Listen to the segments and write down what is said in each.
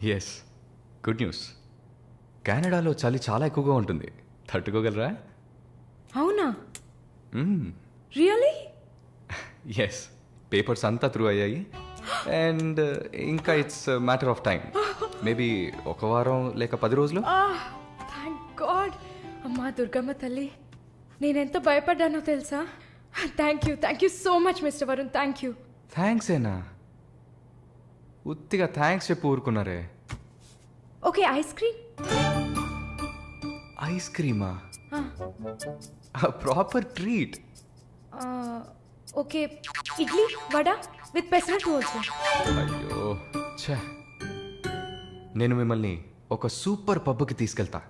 Yes, good news. కెనడాలో చలి చాలా ఎక్కువగా ఉంటుంది, తట్టుకోగలరా? అవునా? రియలీ? ఎస్, పేపర్స్ అంతా త్రూ అయ్యాయి. అండ్ ఇంకా it's matter of time. Maybe ఒక వారం లేక 10 రోజులు. Thank God. అమ్మా దుర్గమ్మ తల్లి, నేనెంత భయపడ్డానో తెలుసా? Thank you so much mister Varun. Thank you. Thanks ఏనా? ఉత్తిగా థ్యాంక్స్ చెప్పి ఊరుకున్నారే. Okay, ice cream. ఐస్ క్రీమా? Proper treat. Okay, idli vada with pesarattu also. అయ్యో ఛే, నేను మిమ్మల్ని ఒక సూపర్ పబ్కి తీసుకెళ్తా,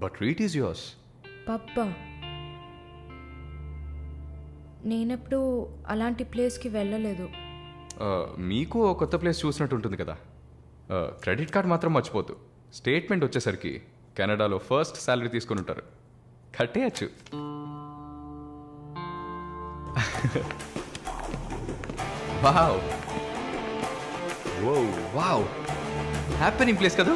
but treat is yours. Pabba? నేనెప్పుడు అలాంటి ప్లేస్కి వెళ్ళలేదు. మీకు ఒక కొత్త ప్లేస్ చూసినట్టు ఉంటుంది కదా. క్రెడిట్ కార్డ్ మాత్రం మర్చిపోద్దు. స్టేట్మెంట్ వచ్చేసరికి కెనడాలో ఫస్ట్ శాలరీ తీసుకుని ఉంటారు, కట్టేయచ్చు. వావ్ వావ్, హ్యాపెనింగ్ ప్లేస్ కదా.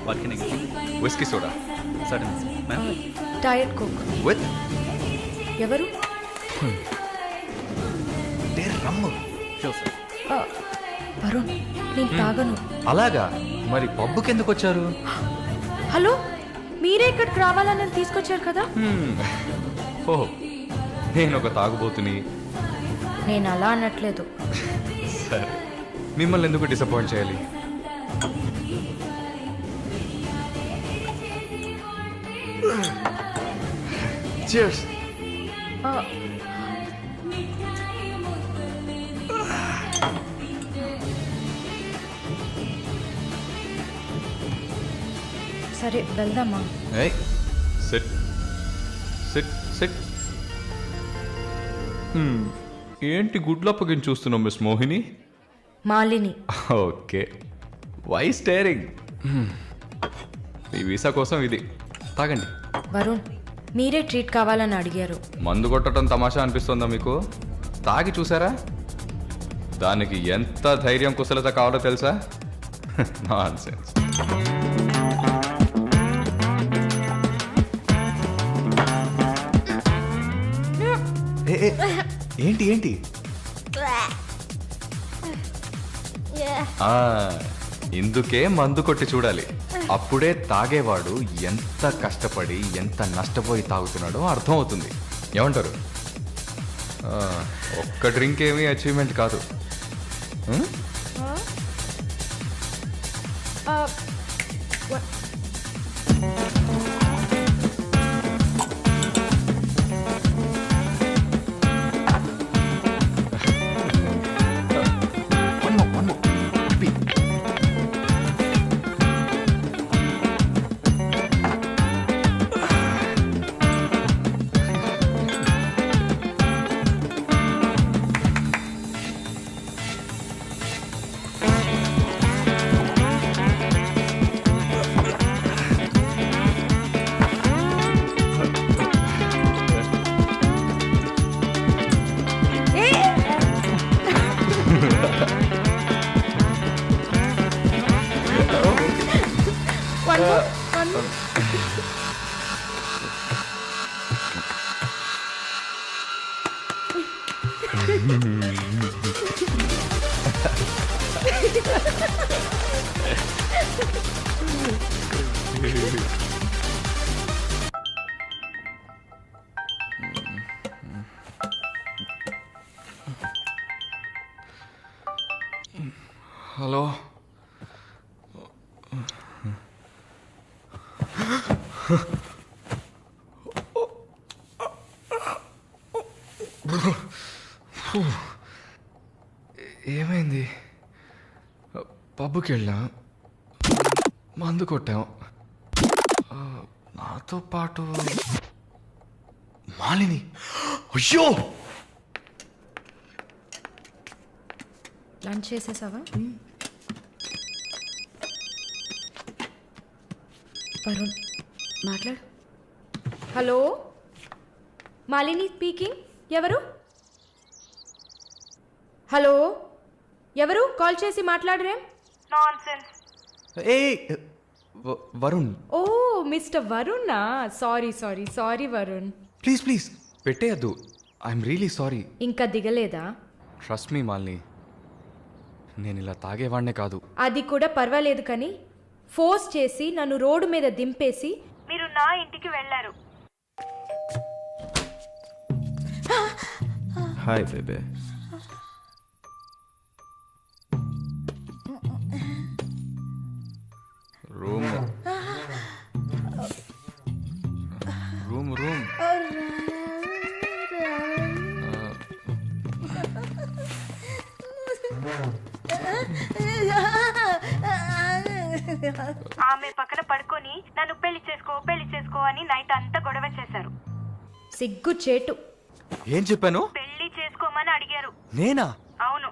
What can I get? Whisky soda. Certainly, sir. Ma'am? Diet coke. With ఎవరు? రమ్ము. Sure, sir. వరుణ్, నేను తాగను. అలాగా? మరి పబ్బుకి ఎందుకు వచ్చారు? హలో, మీరే ఇక్కడికి రావాలని నన్ను తీసుకొచ్చారు కదా. ఓ, నేను ఒక తాగుబోతుని. నేను అలా అనట్లేదు. సరే, మిమ్మల్ని ఎందుకు డిసప్పాయింట్ చేయాలి? Cheers. సరే వెళ్దామా? Hey, sit. ఏంటి గుడ్లప్పగిని చూస్తున్నావు miss Mohini? Malini. Okay, why staring? మీ వీసా కోసం ఇది తాగండి. వరుణ్, మీరే ట్రీట్ కావాలని అడిగారు. మందు కొట్టడం తమాషా అనిపిస్తుందా మీకు? తాగి చూసారా? దానికి ఎంత ధైర్యం కుశలత కావాలో తెలుసా? నాన్సెన్స్. ఏంటి ఏంటి? ఇందుకే మందు కొట్టి చూడాలి, అప్పుడే తాగేవాడు ఎంత కష్టపడి ఎంత నష్టపోయి తాగుతున్నాడో అర్థం అవుతుంది. ఏమంటారు? ఒక్క డ్రింక్ ఏమీ అచీవ్మెంట్ కాదు. హలో, ఏమైంది? పబ్కి వెళ్ళాం, మందు కొట్టాం, నాతో పాటు మాలిని. అయ్యో, లంచ్ చేసేసావా? వరుణ్, మాట్లాడు. Hello, Malini speaking. ఎవరు? హలో, ఎవరు? కాల్ చేసి మాట్లాడరేం? ఏ వరుణ్, ఓ మిస్టర్ వరుణా. Sorry sorry sorry Varun. Please please పెట్టేయద్దు. I'm really sorry. ఇంకా దిగలేదా? ట్రస్ట్ మీ మాలిని, నేను ఇలా తాగేవాడినే కాదు. అది కూడా పర్వాలేదు, కానీ ఫోర్స్ చేసి నన్ను రోడ్డు మీద దింపేసి మీరు నా ఇంటికి వెళ్ళారు. హాయ్ బేబే. రూమ్ రూమ్ రూమ్ ఆమె పక్కన పడుకొని నన్ను పెళ్లి చేసుకో అని నైట్ అంతా గొడవ చేశారు. సిగ్గు చేటు. ఏం చెప్పాను? పెళ్లి చేసుకోమని అడిగారు. నేనా? అవును.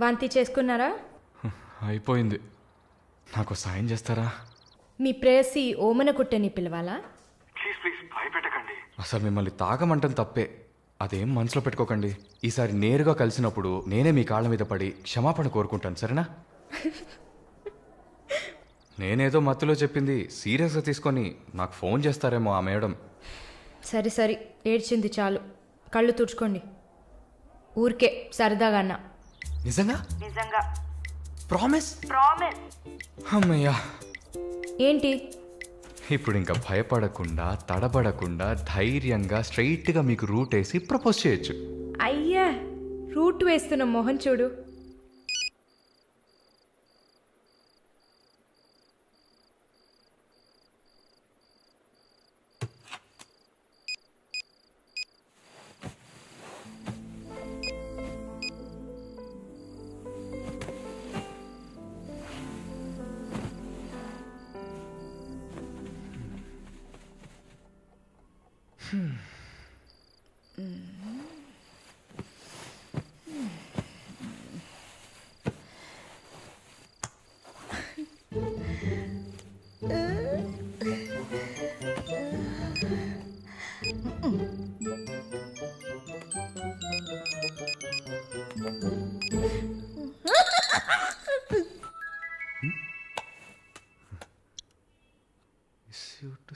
వాంతి చేసుకున్నారా? అయిపోయింది. నాకు సాయం చేస్తారా? మీ ప్రేయసి ఓమన కుట్టని పిలవాలా? Please please భయపెట్టకండి. అసలు మిమ్మల్ని తాగమంటం తప్పే, అదేం మనసులో పెట్టుకోకండి. ఈసారి నేరుగా కలిసినప్పుడు నేనే మీ కాళ్ళ మీద పడి క్షమాపణ కోరుకుంటాను, సరేనా? నేనేదో మత్తులో చెప్పింది సీరియస్గా తీసుకొని నాకు ఫోన్ చేస్తారేమో ఆ మేడం. సరే సరే, ఏడ్చింది చాలు. కళ్ళు తుడుచుకోండి. ఊరికే సరదాగా అన్నా. నిజంగా? నిజంగా. ప్రామిస్? ప్రామిస్. అమ్మయ్యా. ఏంటి? ఇప్పుడు ఇంకా భయపడకుండా తడబడకుండా ధైర్యంగా స్ట్రైట్గా మీకు రూట్ వేసి ప్రపోజ్ చేయొచ్చు. అయ్యా, రూట్ వేస్తున్న మొహం చూడు.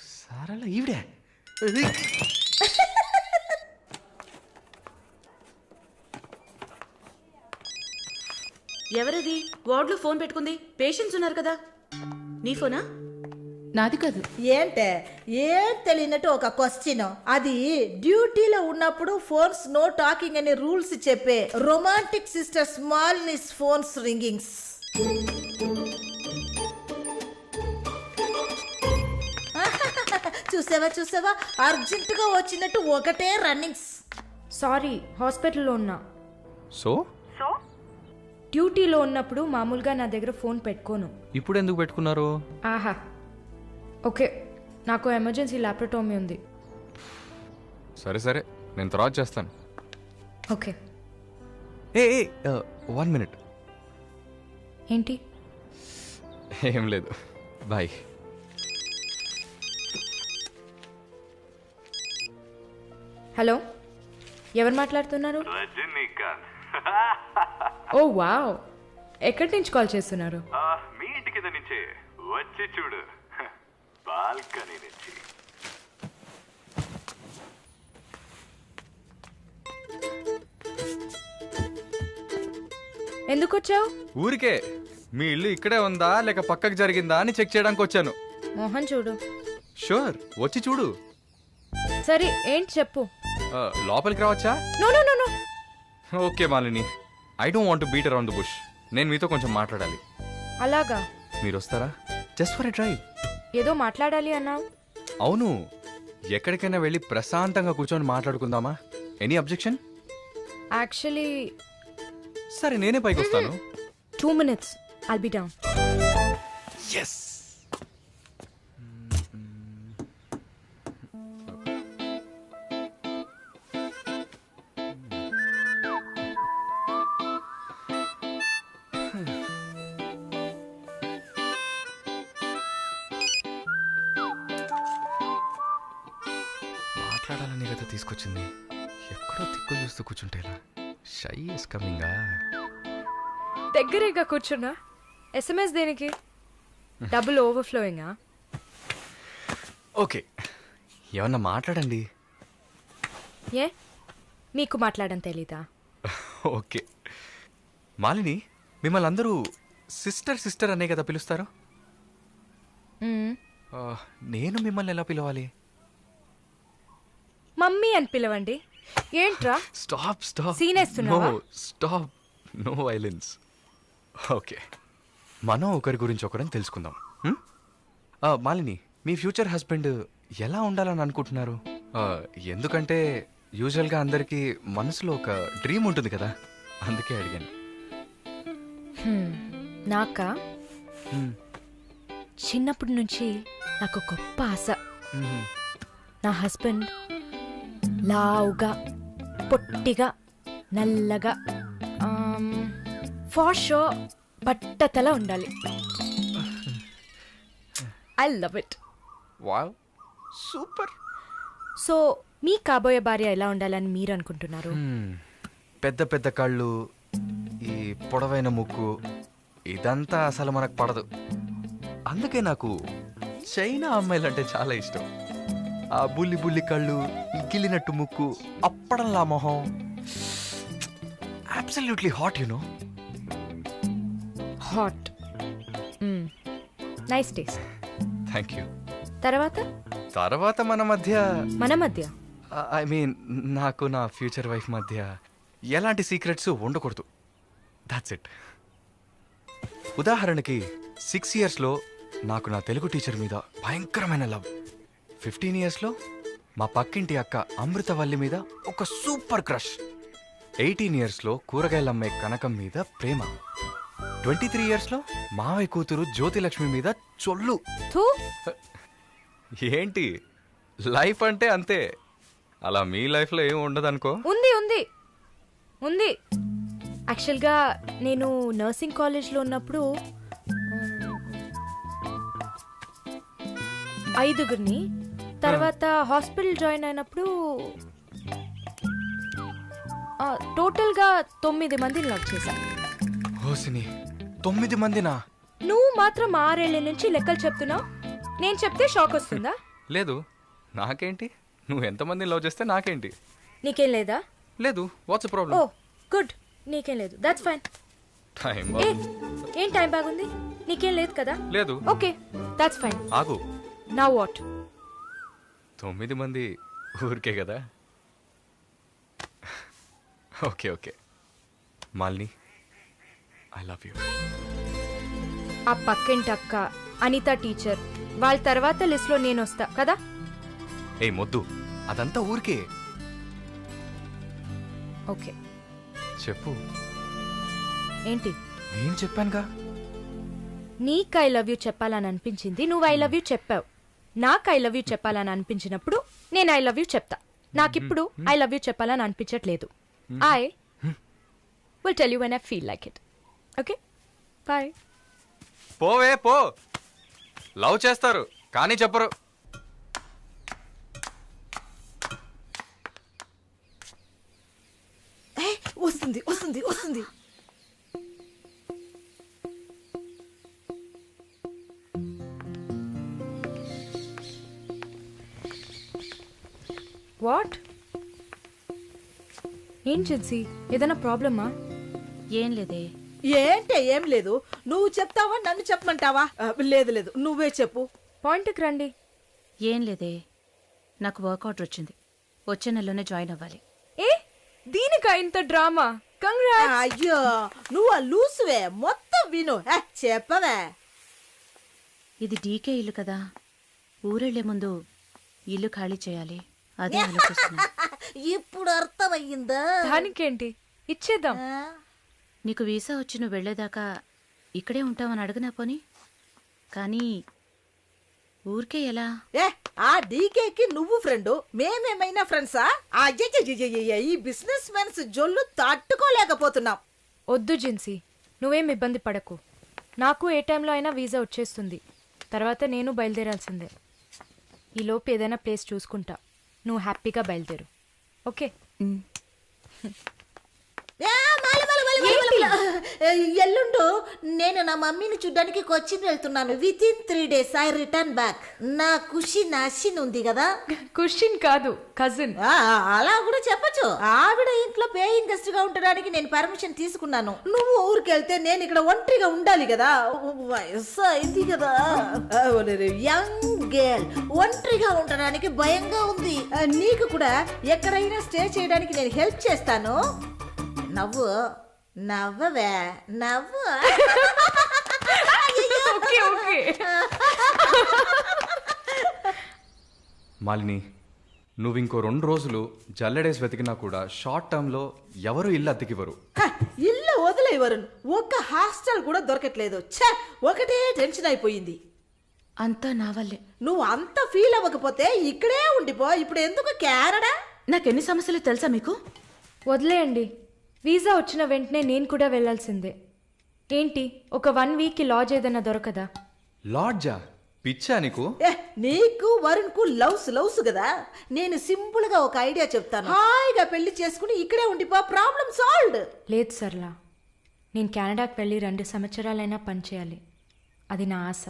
సారాల ఈవిడే. ఎవరది వార్డులో ఫోన్ పెట్టుకుంది? పేషెంట్స్ ఉన్నారు కదా. నీ ఫోనా? నాది కాదు. ఏంటే ఏం తెలియనట్టు ఒక క్వశ్చన్. అది డ్యూటీలో ఉన్నప్పుడు ఫోన్స్ నో టాకింగ్ అనే రూల్స్ చెప్పే romantic sister smallness phones ringings. చూసావా అర్జెంటుగా వచ్చినట్టు ఒకటే రన్నింగ్స్. సారీ, హాస్పిటల్లో ఉన్నా. సో డ్యూటీలో ఉన్నప్పుడు మామూలుగా నా దగ్గర ఫోన్ పెట్టుకోను. ఇప్పుడు ఎందుకు పెట్టుకున్నారు? ఆహా, ఓకే, నాకు ఎమర్జెన్సీ ల్యాప్రటోమీ ఉంది. సరే సరే, నేను తర్వాత చేస్తాను. ఓకే. ఏ 1 minute. ఏంటి? ఏం లేదు, బాయ్. హలో, ఎవరు మాట్లాడుతున్నారు? రజనీకాంత్. ఓ వావ్, ఎక్కడి నుంచి కాల్ చేస్తున్నారు? మీ ఇంటి కింద నుంచి వచ్చి చూడు, బాల్కనీ నుంచి. ఎందుకు వచ్చావు? ఊరికే మీ ఇల్లు ఇక్కడే ఉందా లేక పక్కకు జరిగిందా అని చెక్ చేయడానికి వచ్చాను. మోహన్ చూడు. షూర్, వచ్చి చూడు. సరే, ఏంటి చెప్పు. లోపలికి రావచ్చా? No no no no. Okay Malini, I don't want to beat around the bush. నేను మీతో కొంచెం మాట్లాడాలి. అలాగా? మీరు వస్తారా? Just for a drive. ఏదో మాట్లాడాలి అన్నావు. అవును, ఎక్కడికైనా వెళ్ళి ప్రశాంతంగా కూర్చొని మాట్లాడుకుందామా? Any objection? ఎస్. మాట్లాడాలని కదా తీసుకొచ్చింది. ఎక్కడో తిక్కులు చూస్తూ కూర్చుంటేలా. Shy is కమింగా. దగ్గరేగా కూర్చున్నా. ఎస్ఎంఎస్ దేనికి? డబుల్ ఓవర్ఫ్లోయింగా? ఓకే, ఏమన్నా మాట్లాడండి. ఏ మీకు మాట్లాడడం తెలీదా? ఓకే మాలిని, మిమ్మల్ని అందరూ సిస్టర్ సిస్టర్ అనే కదా పిలుస్తారు. మ్మ్. నేను మిమ్మల్ని ఎలా పిలవాలి? మమ్మీ అని పిలవండి. ఏంట్రా స్టాప్ స్టాప్. Scene వేస్తున్నావా? Stop, no violence. ఓకే, మనం ఒకరి గురించి ఒకరం తెలుసుకుందాం. మాలిని, మీ ఫ్యూచర్ హస్బెండ్ ఎలా ఉండాలని అనుకుంటున్నారు? ఎందుకంటే యూజువల్గా అందరికీ మనసులో ఒక డ్రీమ్ ఉంటుంది కదా, అందుకే అడిగాను. నాకా చిన్నప్పటి నుంచి నాకు గొప్ప ఆశ. నా హస్బెండ్ లావుగా, పొట్టిగా, నల్లగా, ఫార్ షో బట్టతల ఉండాలి. I love it. Wow, super. So మీ కాబోయే భార్య ఎలా ఉండాలని మీరు అనుకుంటున్నారు? పెద్ద పెద్ద కళ్ళు, ఈ పొడవైన ముక్కు, ఇదంతా అసలు మనకు పడదు. అందుకే నాకు చైనా అమ్మాయిలంటే చాలా ఇష్టం. ఆ బుల్లి బుల్లి కళ్ళు, గిల్లినట్టు ముక్కు, అప్పడంలా మొహం, absolutely hot, you know. Hot. Nice taste. Thank you. తర్వాత మన మధ్య మన మధ్య ఐ మీన్ నాకు నా ఫ్యూచర్ వైఫ్ మధ్య ఎలాంటి సీక్రెట్స్ ఉండకూడదు. That's it. ఉదాహరణకి 6 yearsలో నాకు నా తెలుగు టీచర్ మీద భయంకరమైన లవ్. 15 yearsలో మా పక్కింటి అక్క అమృతవల్లి మీద ఒక సూపర్ క్రష్. 18 yearsలో కూరగాయలమ్మే కనకం మీద ప్రేమ. 23 yearsలో మావయ్య కూతురు జ్యోతిలక్ష్మి మీద చొల్లు. థూ. ఏంటి, లైఫ్ అంటే అంతే. అలా మీ లైఫ్లో ఏం ఉండదు అనుకో. ఉంది ఉంది ఉంది. యాక్చువల్గా నేను నర్సింగ్ కాలేజ్లో ఉన్నప్పుడు 5 తర్వాత హాస్పిటల్ జాయిన్ అయినప్పుడు టోటల్గా 9 మందిని లవ్ చేశా. హోసిని, 9 మందినా? నువ్వు మాత్రం 6 ఏళ్ల నుంచి లెక్కలు చెప్తున్నావు. నేను చెప్తే షాక్ వస్తుందా? లేదు, నాకేంటి, నువ్వు ఎంతమందిని లవ్ చేస్తే నాకేంటి. నీకేం లేదా? లేదు. వాట్స్ ఓ ప్రాబ్లం? గుడ్, నీకేం లేదు. That's fine. టైం ఏ ఏం టైం బాగుంది? నీకేం లేదు కదా? లేదు. Okay, that's fine. ఆగు. Now what? 9 మంది ఊరికే కదా. Okay okay Malini, I love you. ఆ పక్కింటి అక్క, అనిత టీచర్, వాళ్ళ తర్వాత లిస్ట్లో నేను వస్తా కదా. ఏ మొద్దు, అదంతా ఊరికే. ఓకే చెప్పు. ఏంటి? నేను చెప్పానుగా. నీకు ఐ లవ్ యూ చెప్పాలని అనిపించింది, నువ్వు ఐ లవ్ యూ చెప్పావు. నాకు ఐ లవ్ యూ చెప్పాలని అనిపించినప్పుడు నేను ఐ లవ్ యూ చెప్తా. నాకిప్పుడు ఐ లవ్ యూ చెప్పాలని అనిపించట్లేదు. I will tell you when I feel like it. Okay, bye. పోవే పో. లవ్ చేస్తారు కానీ చెప్పరు. వస్తుంది వస్తుంది వస్తుంది. వాట్? ఏం జిన్సీ, ఏదైనా ప్రాబ్లమా? ఏం లేదే. ఏంటే ఏం లేదు. నువ్వు చెప్తావా నన్ను చెప్పమంటావా? లేదు లేదు, నువ్వే చెప్పు. పాయింట్కి రండి. ఏం లేదే, నాకు వర్క్ ఆర్డర్ వచ్చింది. వచ్చే నెలలోనే జాయిన్ అవ్వాలి. ఏ దీనికా ఇంత డ్రామా? కంగ్రాట్స్. అయ్యో, నువ్వు ఆ లూసువే, మొత్తం విను. చెప్పవే. ఇది డీకే ఇల్లు కదా, ఊరెళ్లే ముందు ఇల్లు ఖాళీ చేయాలి. అదే ఆలోచిస్తున్నా. ఇప్పుడు అర్థమయ్యిందా? దానికేంటి, ఇచ్చేద్దాం. నీకు వీసా వచ్చి నువ్వు వెళ్లేదాకా ఇక్కడే ఉంటావని అడగనా పోనీ? కానీ ఊరికే ఎలా? ఏ ఆ డీకేకి నువ్వు ఫ్రెండు, మేమేమైనా ఫ్రెండ్సా? అయ్యయ్యయ్యయ్య, ఈ బిజినెస్ మెన్స్ జొల్లు తట్టుకోలేకపోతున్నాం. వద్దు జిన్సీ, నువ్వేం ఇబ్బంది పడకు. నాకు ఏ టైంలో అయినా వీసా వచ్చేస్తుంది. తర్వాత నేను బయలుదేరాల్సిందే. ఈలోపు ఏదైనా ప్లేస్ చూసుకుంటా. నువ్వు హ్యాపీగా బయలుదేరు. ఓకే? ఏ, ఎల్లుండు నేను నా మమ్మీని చూడ్డానికి కొచ్చిన్ వెళ్తున్నాను. With in 3 days I return back. నా ఖుషి నాశిన్ ఉంది కదా. క్వశ్చన్ కాదు, కజిన్. అలా కూడా చెప్పచ్చు. ఆవిడ ఇంట్లో పేయింగ్ గెస్ట్ గా ఉండడానికి నేను పర్మిషన్ తీసుకున్నాను. నువ్వు ఊరికెళ్తే నేను ఇక్కడ ఒంటరిగా ఉండాలి కదా. వయసు అయింది కదా. యంగ్ గర్ల్ ఒంటరిగా ఉండడానికి భయంగా ఉంది. నీకు కూడా ఎక్కడైనా స్టే చేయడానికి నేను హెల్ప్ చేస్తాను. నవ్వు నవ్వవే, నవ్వు. Okay okay. మాలిని, నువ్వు ఇంకో 2 రోజులు జల్లెడేసి వెతికినా కూడా షార్ట్ టర్మ్లో ఎవరు ఇల్లు అద్దెకివ్వరు. ఇల్లు వదిలే వరుణ్, ఒక్క హాస్టల్ కూడా దొరకట్లేదు. ఛ, ఒకటే టెన్షన్ అయిపోయింది. అంతా నా వల్లే. నువ్వు అంత ఫీల్ అవ్వకపోతే ఇక్కడే ఉండిపో. ఇప్పుడు ఎందుకు కెనడా? నాకెన్ని సమస్యలు తెలుసా మీకు? వదిలేయండి. వీసా వచ్చిన వెంటనే నేను కూడా వెళ్ళాల్సిందే. ఏంటి, ఒక 1 weekకి లాడ్జ్ ఏదైనా దొరకదా? లాడ్జా? పిచ్చా నీకు? నీకు వరుణ్ కు లవ్స్ కదా. నేను సింపుల్ గా ఒక ఐడియా చెప్తాను. హాయిగా పెళ్లి చేసుకుని ఇక్కడే ఉండిపో. Problem solved. లేదు సర్లా, నేను కెనడాకి వెళ్ళి 2 సంవత్సరాలైనా పనిచేయాలి. అది నా ఆశ.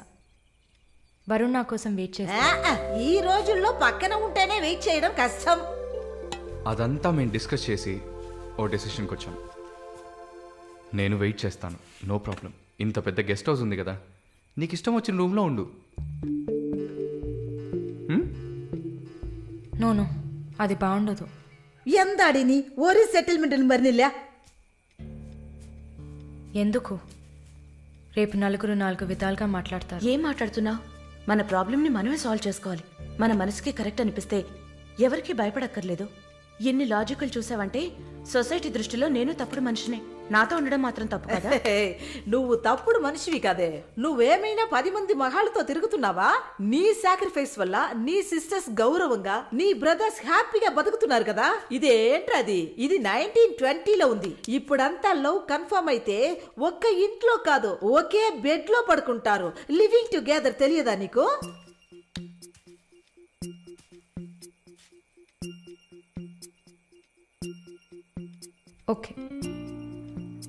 వరుణ్ నా కోసం వెయిట్ చేస్తా. ఈ రోజుల్లో పక్కన ఉంటేనే వెయిట్ చేయడం కష్టం. అదంతా మేము డిస్కస్ చేసి ఓ డెసిషన్కి వచ్చాం. నేను వెయిట్ చేస్తాను, నో ప్రాబ్లం. ఇంత పెద్ద గెస్ట్ హౌస్ ఉంది కదా, నీకు ఇష్టం వచ్చిన రూమ్లో ఉండు. నో, అది బాగుండదు. ఎందాడిని ఓరి సెటిల్మెంట్ మరినిల్లా. ఎందుకు? రేపు నలుగురు 4 విధాలుగా మాట్లాడతారు. ఏం మాట్లాడుతున్నావు? మన ప్రాబ్లంని మనమే సాల్వ్ చేసుకోవాలి. మన మనసుకి కరెక్ట్ అనిపిస్తే ఎవరికి భయపడక్కర్లేదు. ఎన్ని లాజికల్ చూసావంటే సొసైటీ దృష్టిలో నేను తప్పుడు మనిషినే. నాతో ఉండడం మాత్రం తప్పు కదా? నువ్వు తప్పుడు మనిషివి కదే. నువ్వేమైనా 10 మంది మగాళ్ళతో తిరుగుతున్నావా? నీ సాక్రిఫైస్ వల్ల నీ సిస్టర్స్ గౌరవంగా, నీ బ్రదర్స్ హ్యాపీగా బతుకుతున్నారు కదా. ఇదేంట్రది? ఇది 1920లో ఉంది. ఇప్పుడంతా లవ్ కన్ఫర్మ్ అయితే ఒక్క ఇంట్లో కాదు, ఒకే బెడ్ లో పడుకుంటారు. లివింగ్ టుగెదర్ తెలియదా నీకు? ఓకే,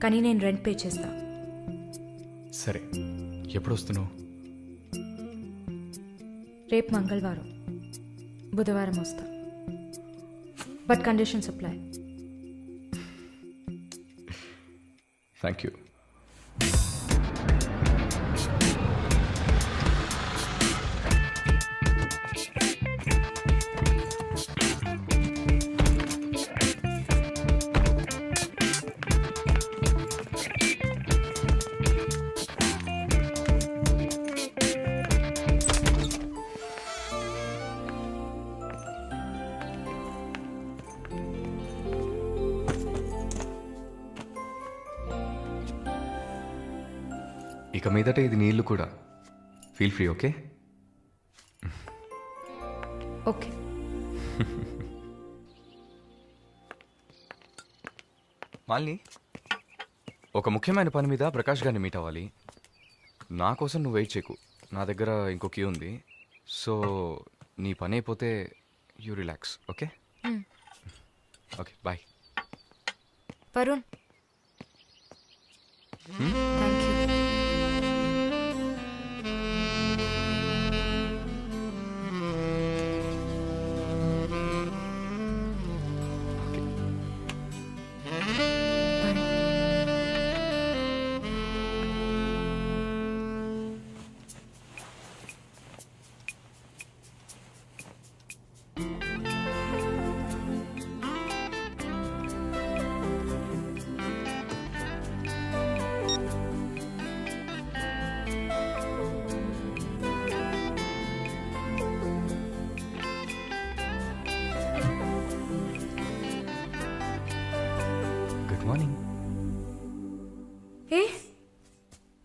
కానీ నేను రెంట్ పే చేస్తా. సరే, ఎప్పుడు వస్తున్నావు? రేపు మంగళవారం, బుధవారం వస్తా. But conditions apply. Thank you. ఇక మీదట ఇది నీ ఇల్లు కూడా. Feel free. Okay? Okay. Malini, ఒక ముఖ్యమైన పని మీద ప్రకాష్ గారిని మీట్ అవ్వాలి. నా కోసం నువ్వు వెయిట్ చేయకు. నా దగ్గర ఇంకో క్యూ ఉంది. సో నీ పని అయిపోతే you relax. Okay? Okay, bye. Varun, thank you. Good morning. ఏ,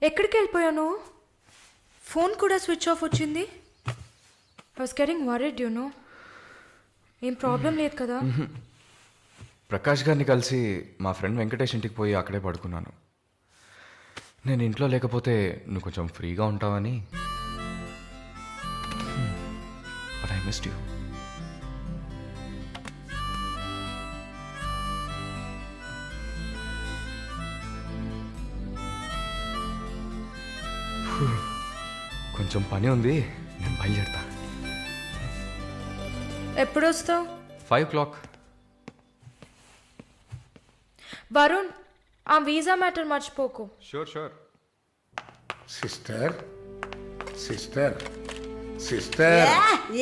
ఎక్కడికి వెళ్ళిపోయావు నువ్వు? ఫోన్ కూడా స్విచ్ ఆఫ్ వచ్చింది. I was getting worried you know. ఏం ప్రాబ్లం లేదు కదా? ప్రకాష్ గారిని కలిసి మా ఫ్రెండ్ వెంకటేష్ ఇంటికి పోయి అక్కడే పడుకున్నాను. నేను ఇంట్లో లేకపోతే నువ్వు కొంచెం ఫ్రీగా ఉంటావని. But I missed you. కొంచెం పని ఉంది, నేను బయలుదేరుతా. ఎప్పుడు వస్తావు? 5 o'clock. వరుణ్, ఆ వీసా మ్యాటర్ మర్చిపోకు. షూర్. సిస్టర్ సిస్టర్ సిస్టర్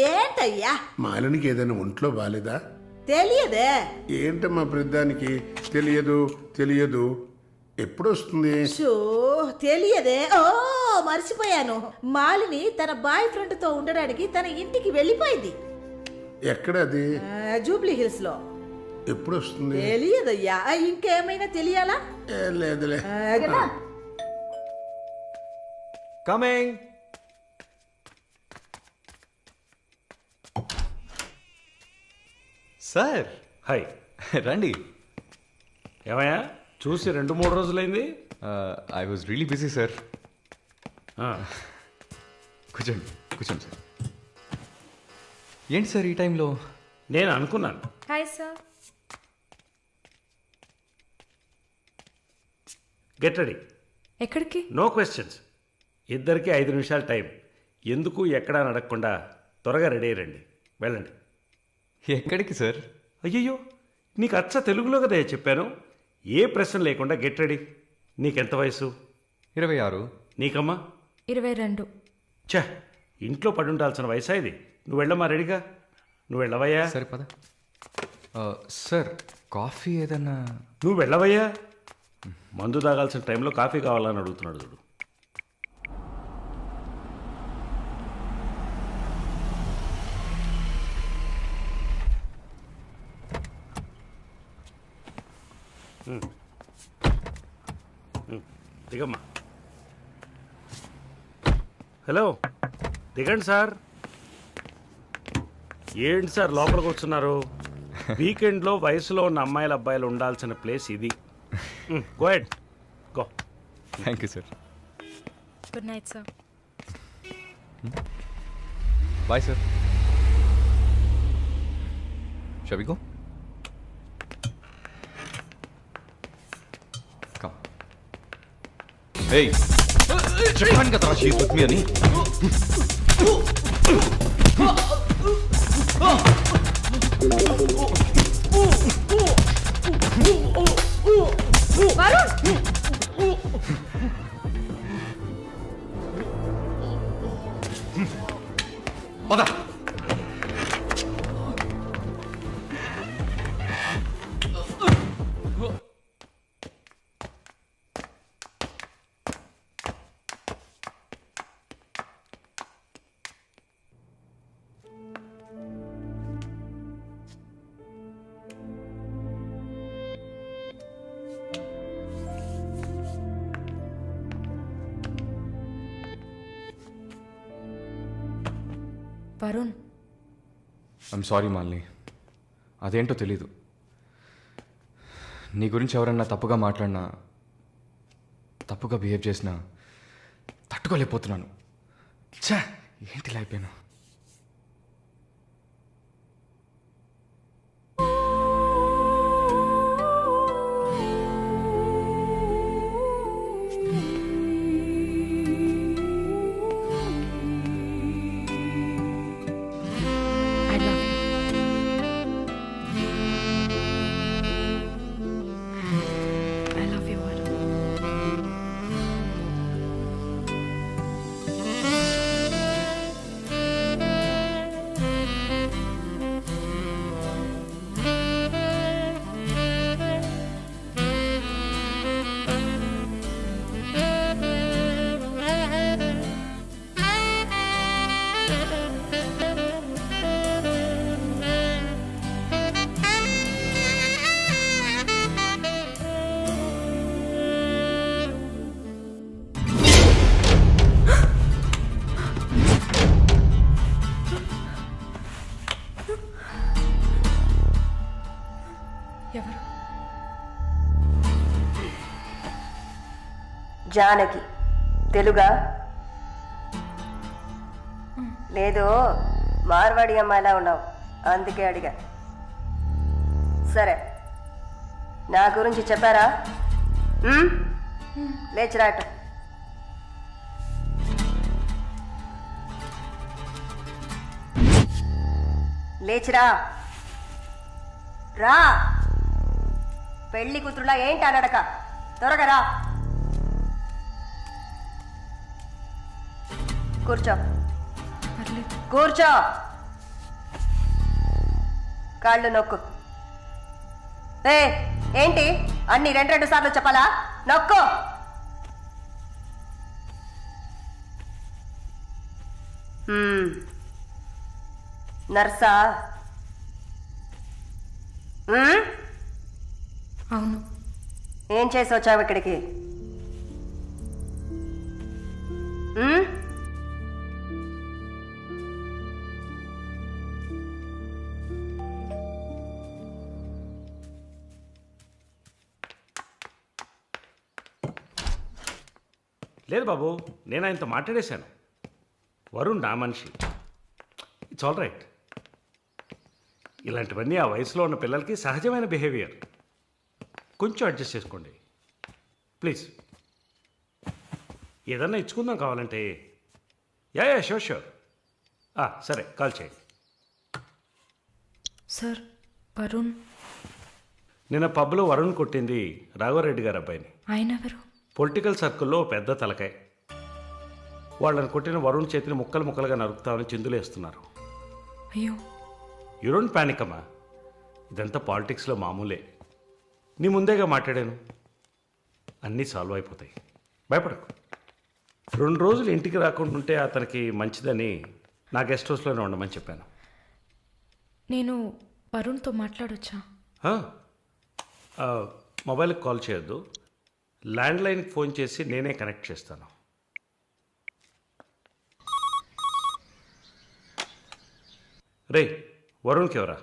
ఏంటయ్యా మాలినికి ఏదైనా ఒంట్లో బాలేదా? తెలియదే. ఏంటమ్మా ప్రతిదానికి తెలియదు ఎప్పుడు వస్తుంది? షో తెలియదే. ఓ మర్చిపోయాను. మాలిని తన బాయ్ ఫ్రెండ్ తో ఉండడానికి తన ఇంటికి వెళ్ళిపోయింది. ఎక్కడది? జూబ్లీ హిల్స్ లో. ఎప్పుడు వస్తుంది? తెలియదయ్యా. ఇంకేమైనా తెలియాలా? లేదులే. కమింగ్. Sir hi. రండి. ఏమయ్యా చూసి 2-3 రోజులైంది? I was really busy sir. ఆ, కూర్చోండి సార్. ఏంటి సార్ ఈ టైంలో? నేను అనుకున్నాను. Hi sir. Get ready. ఎక్కడికి? No questions. ఇద్దరికి 5 నిమిషాలు టైం. ఎందుకు ఎక్కడా నడకుండా త్వరగా రెడీ అయ్యండి. వెళ్ళండి. ఎక్కడికి సార్? అయ్యయ్యో, నీకు అచ్చ తెలుగులో కదా చెప్పాను. ఏ ప్రశ్న లేకుండా గెట్ రెడీ. నీకెంత వయసు? 26. నీకమ్మా? 22. ఛ, ఇంట్లో పడి ఉండాల్సిన వయసా ఇది? నువ్వు వెళ్ళమ్మా రెడీగా. నువ్వు వెళ్ళవయ్యా. సరే పద. సార్ కాఫీ ఏదన్నా? నువ్వు వెళ్ళవయ్యా. మందు తాగాల్సిన టైంలో కాఫీ కావాలని అడుగుతున్నాడు చూడు. దిగమ్మా. హలో, దిగండి సార్. ఏంటి సార్ లోపలికి వస్తున్నారు? వీకెండ్లో వయసులో ఉన్న అమ్మాయిల అబ్బాయిలు ఉండాల్సిన ప్లేస్ ఇది. Go head, go. Thank you sir. Good night sir. Bye sir. Shall we go? Come. Hey! చెప్పాను కదా షీస్ విత్ మీ అని. పద. Varun, I'm sorry Malini. అదేంటో తెలీదు. నీ గురించి ఎవరన్నా తప్పుగా మాట్లాడినా, తప్పుగా బిహేవ్ చేసినా తట్టుకోలేకపోతున్నాను. ఛా, ఏంటిలా అయిపోయాను. జానకి తెలుగా లేదు మార్వాడి అమ్మాయిలా ఉన్నావు అందుకే అడిగా సరే నా గురించి చెప్పారా లేచిరాట లేచిరా రా పెళ్లి కూతురులా ఏంటి అనడక త్వరగా రా కూర్చో కూర్చో కాళ్ళు నొక్కు ఏంటి అన్ని రెండు సార్లు చెప్పాలా నొక్కు నర్సా అవును ఏం చేసి వచ్చావు ఇక్కడికి లేదు బాబు నేను ఆయనతో మాట్లాడేశాను వరుణ్ నా మనిషి ఇట్స్ ఆల్ రైట్ ఇలాంటివన్నీ ఆ వయసులో ఉన్న పిల్లలకి సహజమైన బిహేవియర్ కొంచెం అడ్జస్ట్ చేసుకోండి ప్లీజ్ ఏదన్నా ఇచ్చుకుందాం కావాలంటే యా షూర్ సరే కాల్ చేయండి సార్ వరుణ్ నిన్న పబ్లో వరుణ్ కొట్టింది రాఘవరెడ్డి గారు అబ్బాయిని ఆయన ఎవరు పొలిటికల్ సర్కిల్లో పెద్ద తలకాయ వాళ్ళని కొట్టిన వరుణ్ చేతిని ముక్కలు ముక్కలుగా నరుకుతామని చిందులేస్తున్నారు అయ్యో యూ డోంట్ ప్యానిక్ అమ్మా ఇదంతా పాలిటిక్స్లో మామూలే నీ ముందేగా మాట్లాడాను అన్నీ సాల్వ్ అయిపోతాయి భయపడకు 2 రోజులు ఇంటికి రాకుండా ఉంటే అతనికి మంచిదని నా గెస్ట్ హౌస్లోనే ఉండమని చెప్పాను నేను వరుణ్తో మాట్లాడొచ్చా మొబైల్కి కాల్ చేయొద్దు ల్యాండ్లైన్కి ఫోన్ చేసి నేనే కనెక్ట్ చేస్తాను రే వరుణ్కి ఎవరా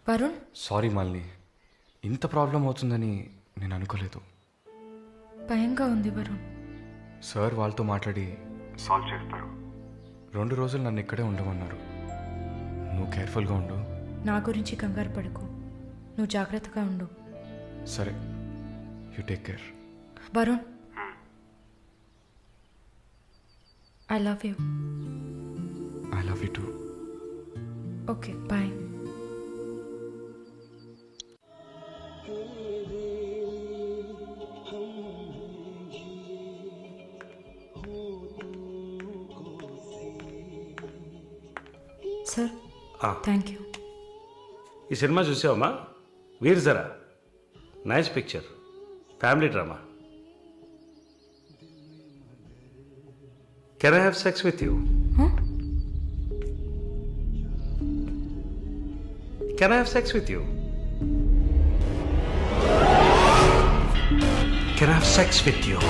వరుణ్ సారీ మాలిని ఇంత ప్రాబ్లం అవుతుందని నేను అనుకోలేదు భయంగా ఉంది వరుణ్ సార్ వాళ్ళతో మాట్లాడి సాల్వ్ చేస్తారు 2 రోజులు నన్ను ఇక్కడే ఉండమన్నారు నువ్వు కేర్ఫుల్గా ఉండు నా గురించి కంగారు పడకు నువ్వు జాగ్రత్తగా ఉండు సరే you take care Varun I love you I love you too okay bye sir thank you ఈ సినిమా చూసావమ్మా Veer Zara nice picture family drama can I have sex with you can I have sex with you can I have sex with you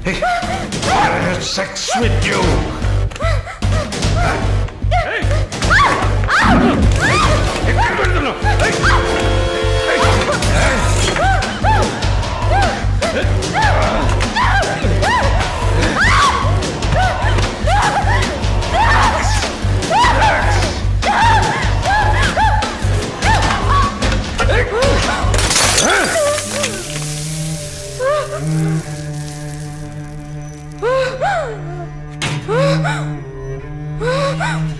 Hey, can I have sex with you? Hey! Ah!